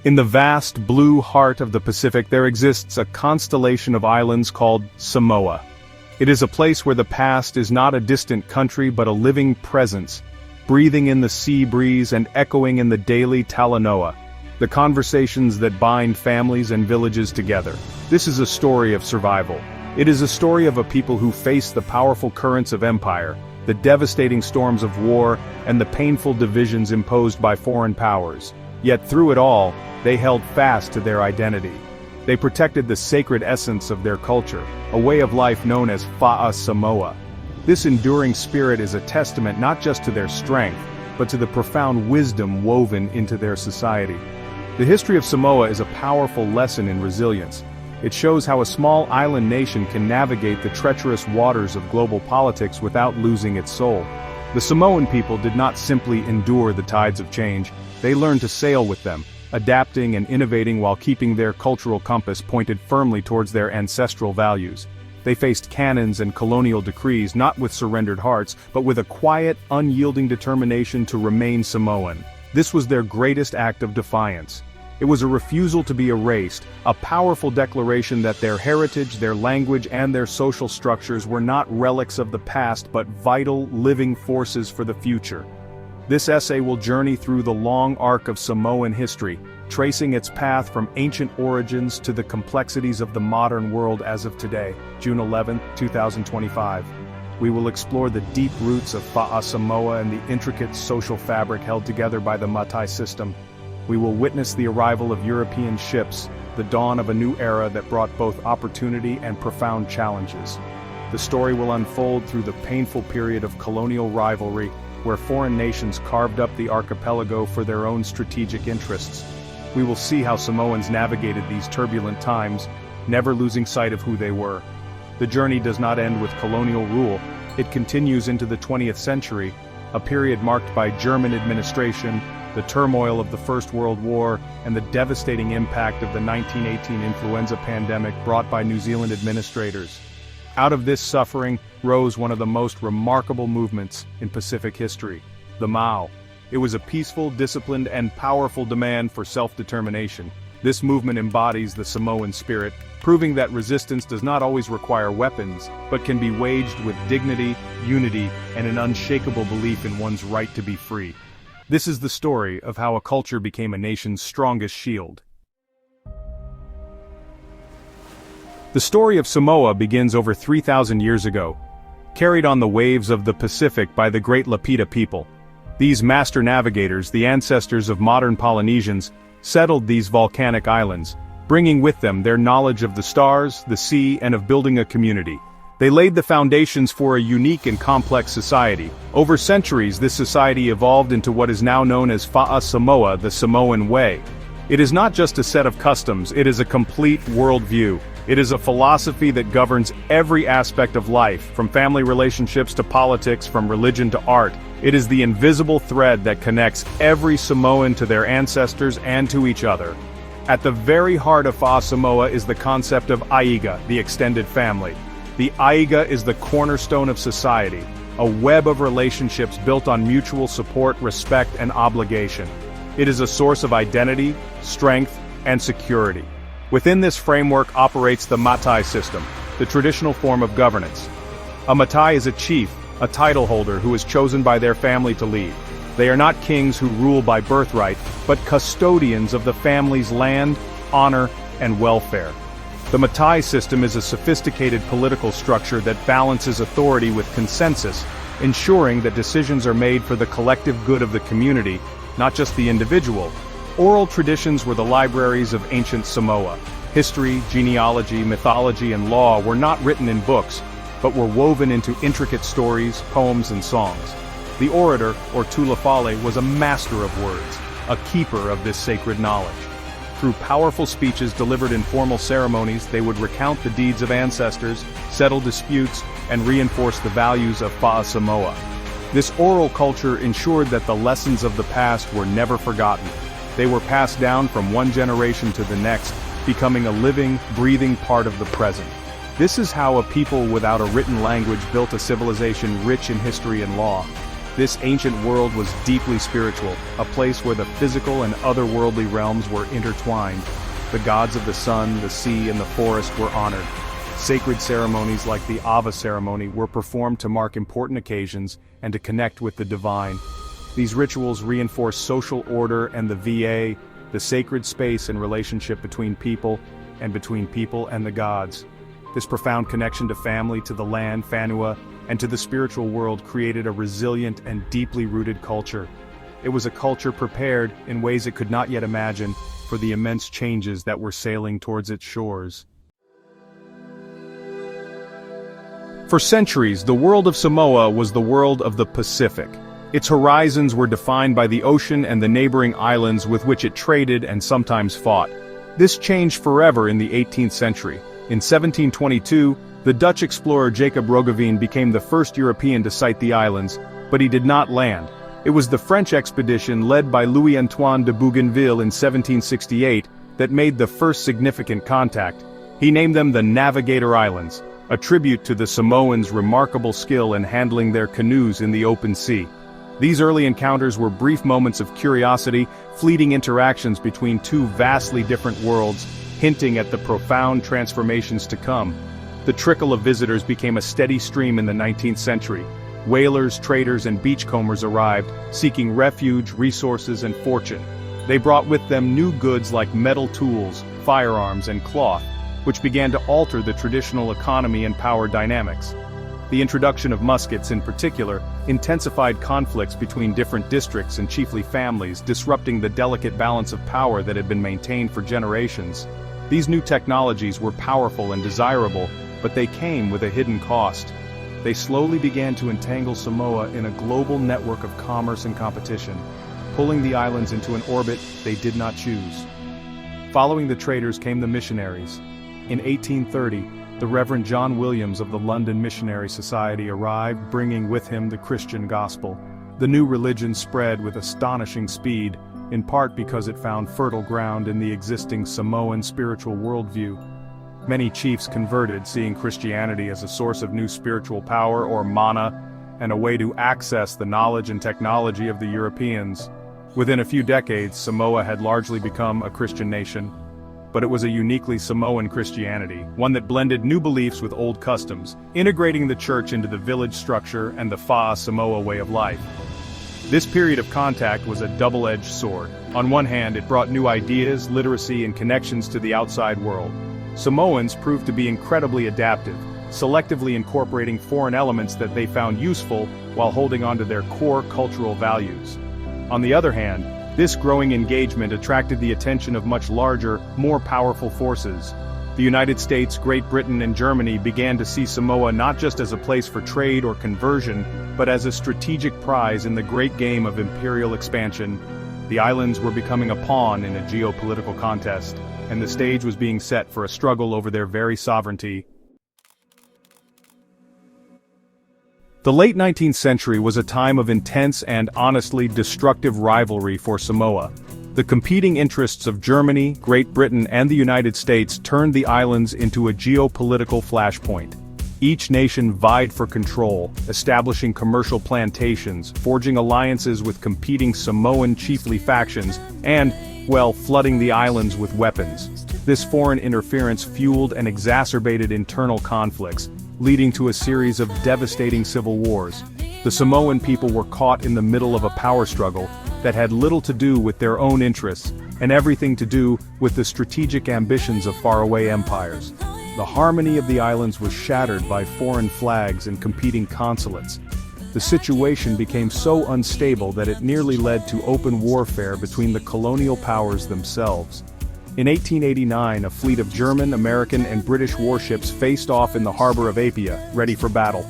In the vast blue heart of the Pacific there exists a constellation of islands called Samoa. It is a place where the past is not a distant country but a living presence, breathing in the sea breeze and echoing in the daily talanoa, the conversations that bind families and villages together. This is a story of survival. It is a story of a people who face the powerful currents of empire, the devastating storms of war, and the painful divisions imposed by foreign powers. Yet through it all, they held fast to their identity. They protected the sacred essence of their culture, a way of life known as Fa'a Samoa. This enduring spirit is a testament not just to their strength, but to the profound wisdom woven into their society. The history of Samoa is a powerful lesson in resilience. It shows how a small island nation can navigate the treacherous waters of global politics without losing its soul. The Samoan people did not simply endure the tides of change, they learned to sail with them, adapting and innovating while keeping their cultural compass pointed firmly towards their ancestral values. They faced cannons and colonial decrees not with surrendered hearts, but with a quiet, unyielding determination to remain Samoan. This was their greatest act of defiance. It was a refusal to be erased, a powerful declaration that their heritage, their language, and their social structures were not relics of the past but vital, living forces for the future. This essay will journey through the long arc of Samoan history, tracing its path from ancient origins to the complexities of the modern world as of today, June 11, 2025. We will explore the deep roots of Fa'a Samoa and the intricate social fabric held together by the Matai system. We will witness the arrival of European ships, the dawn of a new era that brought both opportunity and profound challenges. The story will unfold through the painful period of colonial rivalry, where foreign nations carved up the archipelago for their own strategic interests. We will see how Samoans navigated these turbulent times, never losing sight of who they were. The journey does not end with colonial rule, it continues into the 20th century, a period marked by German administration, the turmoil of the First World War, and the devastating impact of the 1918 influenza pandemic brought by New Zealand administrators. Out of this suffering rose one of the most remarkable movements in Pacific history, the Mau. It was a peaceful, disciplined, and powerful demand for self-determination. This movement embodies the Samoan spirit, proving that resistance does not always require weapons, but can be waged with dignity, unity, and an unshakable belief in one's right to be free. This is the story of how a culture became a nation's strongest shield. The story of Samoa begins over 3,000 years ago, carried on the waves of the Pacific by the great Lapita people. These master navigators, the ancestors of modern Polynesians, settled these volcanic islands, bringing with them their knowledge of the stars, the sea, and of building a community. They laid the foundations for a unique and complex society. Over centuries, this society evolved into what is now known as Fa'a Samoa, the Samoan way. It is not just a set of customs, it is a complete worldview. It is a philosophy that governs every aspect of life, from family relationships to politics, from religion to art. It is the invisible thread that connects every Samoan to their ancestors and to each other. At the very heart of Fa'a Samoa is the concept of aiga, the extended family. The aiga is the cornerstone of society, a web of relationships built on mutual support, respect, and obligation. It is a source of identity, strength, and security. Within this framework operates the Matai system, the traditional form of governance. A Matai is a chief, a title holder who is chosen by their family to lead. They are not kings who rule by birthright, but custodians of the family's land, honor, and welfare. The Matai system is a sophisticated political structure that balances authority with consensus, ensuring that decisions are made for the collective good of the community, not just the individual. Oral traditions were the libraries of ancient Samoa. History, genealogy, mythology, and law were not written in books, but were woven into intricate stories, poems, and songs. The orator, or tulafale, was a master of words, a keeper of this sacred knowledge. Through powerful speeches delivered in formal ceremonies, they would recount the deeds of ancestors, settle disputes, and reinforce the values of Fa'a Samoa. This oral culture ensured that the lessons of the past were never forgotten. They were passed down from one generation to the next, becoming a living, breathing part of the present. This is how a people without a written language built a civilization rich in history and law. This ancient world was deeply spiritual, a place where the physical and otherworldly realms were intertwined. The gods of the sun, the sea, and the forest were honored. Sacred ceremonies like the Ava ceremony were performed to mark important occasions and to connect with the divine. These rituals reinforced social order and the VA, the sacred space and relationship between people and the gods. This profound connection to family, to the land, Fanua, and to the spiritual world created a resilient and deeply rooted culture. It was a culture prepared, in ways it could not yet imagine, for the immense changes that were sailing towards its shores. For centuries, the world of Samoa was the world of the Pacific. Its horizons were defined by the ocean and the neighboring islands with which it traded and sometimes fought. This changed forever in the 18th century. In 1722, the Dutch explorer Jacob Roggeveen became the first European to sight the islands, but he did not land. It was the French expedition led by Louis-Antoine de Bougainville in 1768 that made the first significant contact. He named them the Navigator Islands, a tribute to the Samoans' remarkable skill in handling their canoes in the open sea. These early encounters were brief moments of curiosity, fleeting interactions between two vastly different worlds, hinting at the profound transformations to come. The trickle of visitors became a steady stream in the 19th century. Whalers, traders, and beachcombers arrived, seeking refuge, resources, and fortune. They brought with them new goods like metal tools, firearms, and cloth, which began to alter the traditional economy and power dynamics. The introduction of muskets in particular intensified conflicts between different districts and chiefly families, disrupting the delicate balance of power that had been maintained for generations. These new technologies were powerful and desirable, but they came with a hidden cost. They slowly began to entangle Samoa in a global network of commerce and competition, pulling the islands into an orbit they did not choose. Following the traders came the missionaries. In 1830, the Reverend John Williams of the London Missionary Society arrived, bringing with him the Christian gospel. The new religion spread with astonishing speed, in part because it found fertile ground in the existing Samoan spiritual worldview. Many chiefs converted, seeing Christianity as a source of new spiritual power, or mana, and a way to access the knowledge and technology of the Europeans. Within a few decades, Samoa had largely become a Christian nation. But it was a uniquely Samoan Christianity, one that blended new beliefs with old customs, integrating the church into the village structure and the Fa'a Samoa way of life. This period of contact was a double-edged sword. On one hand, it brought new ideas, literacy, and connections to the outside world. Samoans proved to be incredibly adaptive, selectively incorporating foreign elements that they found useful while holding on to their core cultural values. On the other hand, this growing engagement attracted the attention of much larger, more powerful forces. The United States, Great Britain, and Germany began to see Samoa not just as a place for trade or conversion, but as a strategic prize in the great game of imperial expansion. The islands were becoming a pawn in a geopolitical contest, and the stage was being set for a struggle over their very sovereignty. The late 19th century was a time of intense and honestly destructive rivalry for Samoa. The competing interests of Germany, Great Britain, and the United States turned the islands into a geopolitical flashpoint. Each nation vied for control, establishing commercial plantations, forging alliances with competing Samoan chiefly factions, and, well, flooding the islands with weapons. This foreign interference fueled and exacerbated internal conflicts, leading to a series of devastating civil wars. The Samoan people were caught in the middle of a power struggle that had little to do with their own interests, and everything to do with the strategic ambitions of faraway empires. The harmony of the islands was shattered by foreign flags and competing consulates. The situation became so unstable that it nearly led to open warfare between the colonial powers themselves. In 1889, a fleet of German, American, and British warships faced off in the harbor of Apia, ready for battle.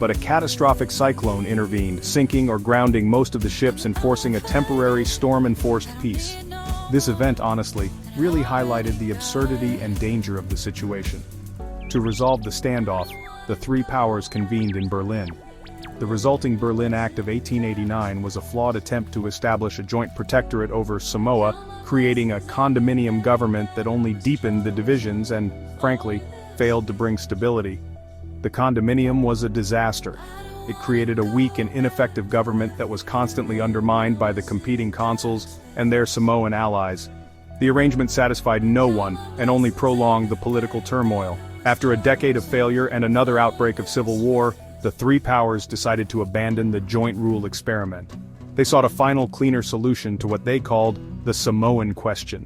But a catastrophic cyclone intervened, sinking or grounding most of the ships and forcing a temporary storm-enforced peace. This event, honestly, really highlighted the absurdity and danger of the situation. To resolve the standoff, the three powers convened in Berlin. The resulting Berlin Act of 1889 was a flawed attempt to establish a joint protectorate over Samoa, creating a condominium government that only deepened the divisions and, frankly, failed to bring stability. The condominium was a disaster. It created a weak and ineffective government that was constantly undermined by the competing consuls and their Samoan allies. The arrangement satisfied no one and only prolonged the political turmoil. After a decade of failure and another outbreak of civil war, the three powers decided to abandon the joint rule experiment. They sought a final, cleaner solution to what they called the Samoan question.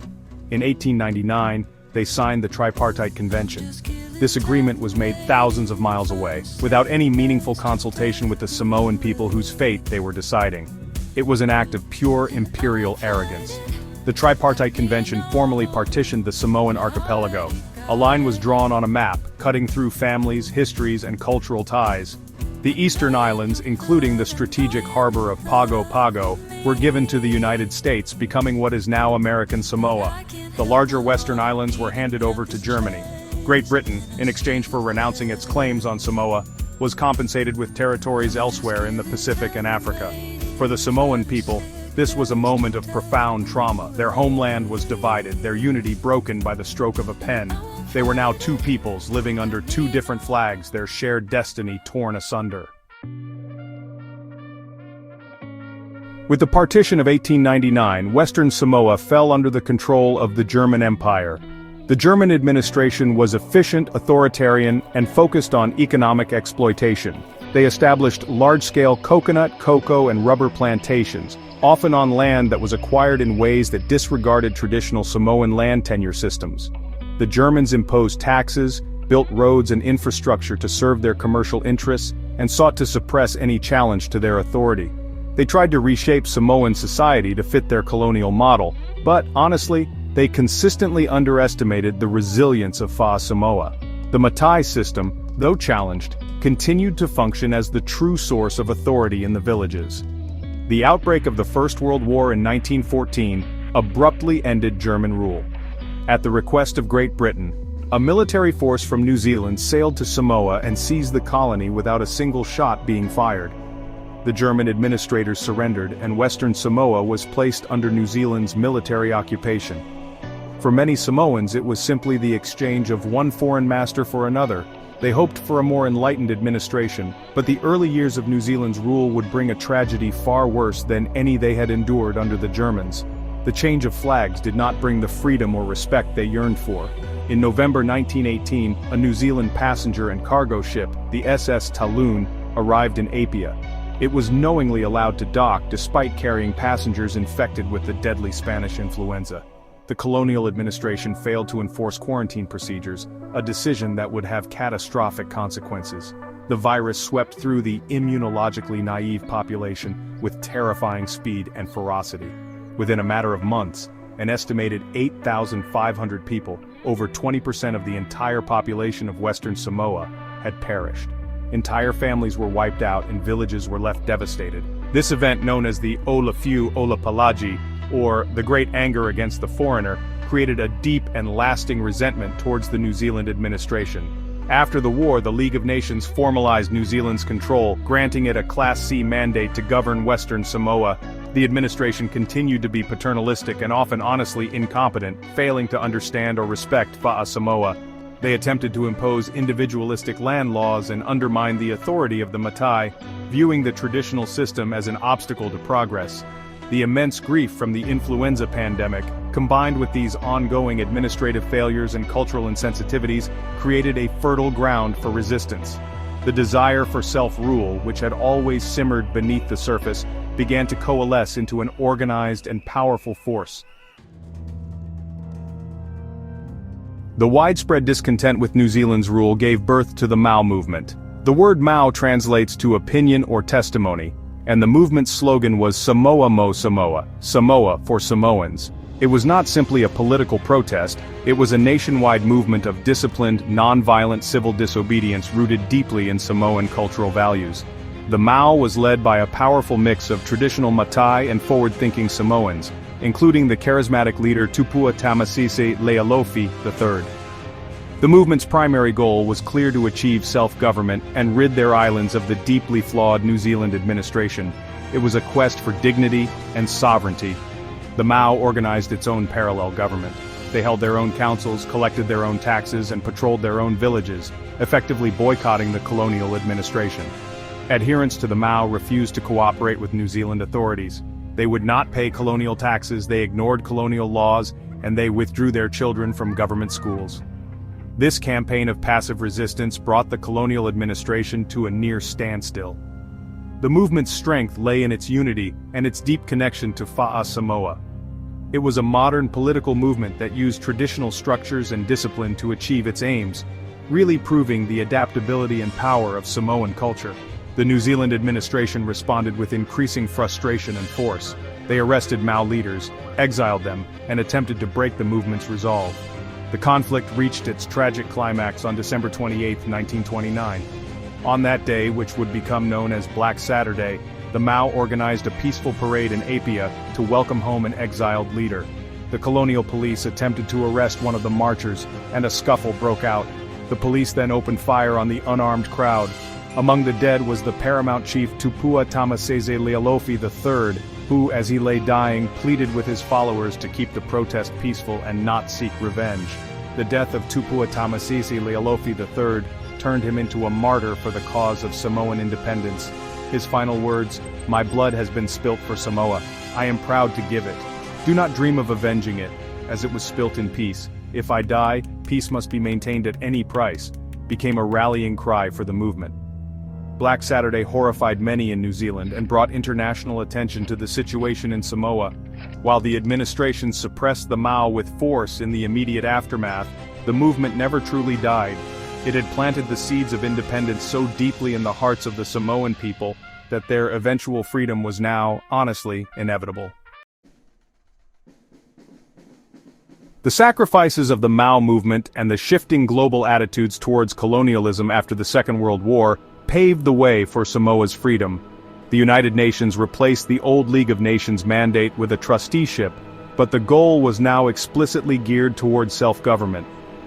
In 1899, they signed the Tripartite Convention. This agreement was made thousands of miles away, without any meaningful consultation with the Samoan people whose fate they were deciding. It was an act of pure imperial arrogance. The Tripartite Convention formally partitioned the Samoan archipelago. A line was drawn on a map, cutting through families, histories, and cultural ties. The eastern islands, including the strategic harbor of Pago Pago, were given to the United States, becoming what is now American Samoa. The larger western islands were handed over to Germany. Great Britain, in exchange for renouncing its claims on Samoa, was compensated with territories elsewhere in the Pacific and Africa. For the Samoan people, this was a moment of profound trauma. Their homeland was divided, their unity broken by the stroke of a pen. They were now two peoples living under two different flags, their shared destiny torn asunder. With the partition of 1899, Western Samoa fell under the control of the German Empire. The German administration was efficient, authoritarian, and focused on economic exploitation. They established large-scale coconut, cocoa, and rubber plantations, often on land that was acquired in ways that disregarded traditional Samoan land tenure systems. The Germans imposed taxes, built roads and infrastructure to serve their commercial interests, and sought to suppress any challenge to their authority. They tried to reshape Samoan society to fit their colonial model, but, honestly, they consistently underestimated the resilience of Fa Samoa. The Matai system, though challenged, continued to function as the true source of authority in the villages. The outbreak of the First World War in 1914 abruptly ended German rule. At the request of Great Britain, a military force from New Zealand sailed to Samoa and seized the colony without a single shot being fired. The German administrators surrendered, and Western Samoa was placed under New Zealand's military occupation. For many Samoans, it was simply the exchange of one foreign master for another. They hoped for a more enlightened administration, but the early years of New Zealand's rule would bring a tragedy far worse than any they had endured under the Germans. The change of flags did not bring the freedom or respect they yearned for. In November 1918, a New Zealand passenger and cargo ship, the SS Talon, arrived in Apia. It was knowingly allowed to dock despite carrying passengers infected with the deadly Spanish influenza. The Colonial administration failed to enforce quarantine procedures, a decision that would have catastrophic consequences. The virus swept through the immunologically naive population with terrifying speed and ferocity. Within a matter of months, an estimated 8,500 people, over 20% of the entire population of Western Samoa, had perished. Entire families were wiped out and villages were left devastated. This event, known as the Olafiu Olapalagi, or the Great Anger Against the Foreigner, created a deep and lasting resentment towards the New Zealand administration. After the war, the League of Nations formalized New Zealand's control, granting it a Class C mandate to govern Western Samoa. The administration continued to be paternalistic and often honestly incompetent, failing to understand or respect Fa'a Samoa. They attempted to impose individualistic land laws and undermine the authority of the Matai, viewing the traditional system as an obstacle to progress. The immense grief from the influenza pandemic, combined with these ongoing administrative failures and cultural insensitivities, created a fertile ground for resistance. The desire for self-rule, which had always simmered beneath the surface, began to coalesce into an organized and powerful force. The widespread discontent with New Zealand's rule gave birth to the Mau movement. The word Mau translates to opinion or testimony, and the movement's slogan was Samoa Mo Samoa, Samoa for Samoans. It was not simply a political protest, it was a nationwide movement of disciplined, non-violent civil disobedience rooted deeply in Samoan cultural values. The Mau was led by a powerful mix of traditional Matai and forward-thinking Samoans, including the charismatic leader Tupua Tamasese Lealofi III. The movement's primary goal was clear: to achieve self-government and rid their islands of the deeply flawed New Zealand administration. It was a quest for dignity and sovereignty. The Mau organized its own parallel government. They held their own councils, collected their own taxes, and patrolled their own villages, effectively boycotting the colonial administration. Adherents to the Mau refused to cooperate with New Zealand authorities. They would not pay colonial taxes, they ignored colonial laws, and they withdrew their children from government schools. This campaign of passive resistance brought the colonial administration to a near standstill. The movement's strength lay in its unity and its deep connection to Fa'a Samoa. It was a modern political movement that used traditional structures and discipline to achieve its aims, really proving the adaptability and power of Samoan culture. The New Zealand administration responded with increasing frustration and force. They arrested Mau leaders, exiled them, and attempted to break the movement's resolve. The conflict reached its tragic climax on December 28, 1929. On that day, which would become known as Black Saturday, the Mau organized a peaceful parade in Apia to welcome home an exiled leader. The colonial police attempted to arrest one of the marchers, and a scuffle broke out. The police then opened fire on the unarmed crowd. Among the dead was the paramount chief Tupua Tamasese Lealofi III, who, as he lay dying, pleaded with his followers to keep the protest peaceful and not seek revenge. The death of Tupua Tamasese Lealofi III turned him into a martyr for the cause of Samoan independence. His final words, "My blood has been spilt for Samoa. I am proud to give it. Do not dream of avenging it, as it was spilt in peace. If I die, peace must be maintained at any price," became a rallying cry for the movement. Black Saturday horrified many in New Zealand and brought international attention to the situation in Samoa. While the administration suppressed the Mau with force in the immediate aftermath, the movement never truly died. It had planted the seeds of independence so deeply in the hearts of the Samoan people that their eventual freedom was now, honestly, inevitable. The sacrifices of the Mau movement and the shifting global attitudes towards colonialism after the Second World War paved the way for Samoa's freedom. The United Nations replaced the old League of Nations mandate with a trusteeship, but the goal was now explicitly geared towards self-government.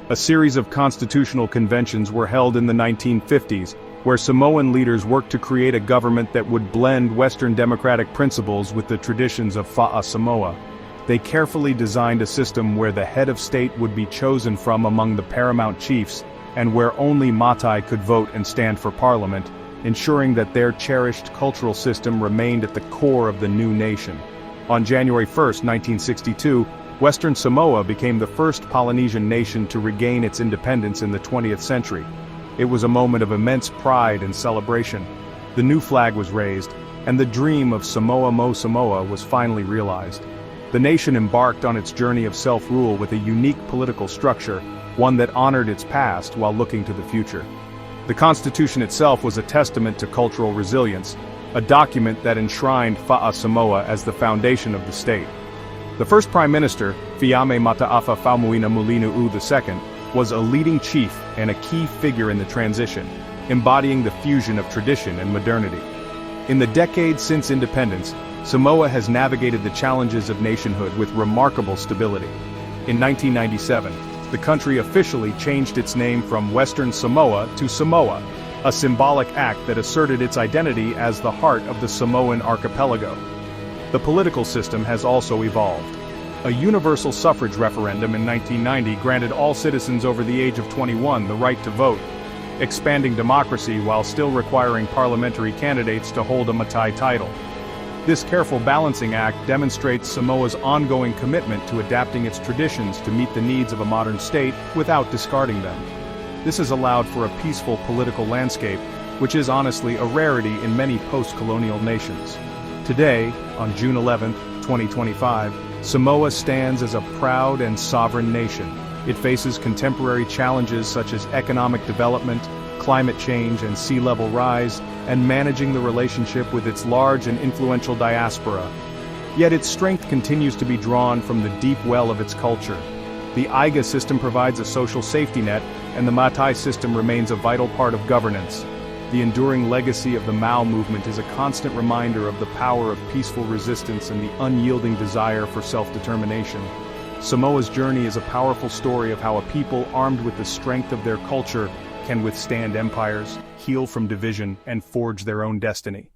A series of constitutional conventions were held in the 1950s, where Samoan leaders worked to create a government that would blend Western democratic principles with the traditions of Fa'a Samoa. They carefully designed a system where the head of state would be chosen from among the paramount chiefs, and where only Matai could vote and stand for parliament, ensuring that their cherished cultural system remained at the core of the new nation. On January 1, 1962, Western Samoa became the first Polynesian nation to regain its independence in the 20th century. It was a moment of immense pride and celebration. The new flag was raised, and the dream of Samoa Mo Samoa was finally realized. The nation embarked on its journey of self-rule with a unique political structure, one that honored its past while looking to the future. The Constitution itself was a testament to cultural resilience, a document that enshrined Fa'a Samoa as the foundation of the state. The first Prime Minister, Fiame Mataafa Faumuina Mulinu II, was a leading chief and a key figure in the transition, embodying the fusion of tradition and modernity. In the decades since independence, Samoa has navigated the challenges of nationhood with remarkable stability. In 1997, the country officially changed its name from Western Samoa to Samoa, a symbolic act that asserted its identity as the heart of the Samoan archipelago. The political system has also evolved. A universal suffrage referendum in 1990 granted all citizens over the age of 21 the right to vote, expanding democracy while still requiring parliamentary candidates to hold a Matai title. This careful balancing act demonstrates Samoa's ongoing commitment to adapting its traditions to meet the needs of a modern state without discarding them. This has allowed for a peaceful political landscape, which is honestly a rarity in many post-colonial nations. Today, on June 11, 2025, Samoa stands as a proud and sovereign nation. It faces contemporary challenges such as economic development, climate change and sea level rise, and managing the relationship with its large and influential diaspora. Yet its strength continues to be drawn from the deep well of its culture. The Iga system provides a social safety net, and the Matai system remains a vital part of governance. The enduring legacy of the Mau movement is a constant reminder of the power of peaceful resistance and the unyielding desire for self-determination. Samoa's journey is a powerful story of how a people armed with the strength of their culture can withstand empires, heal from division, and forge their own destiny.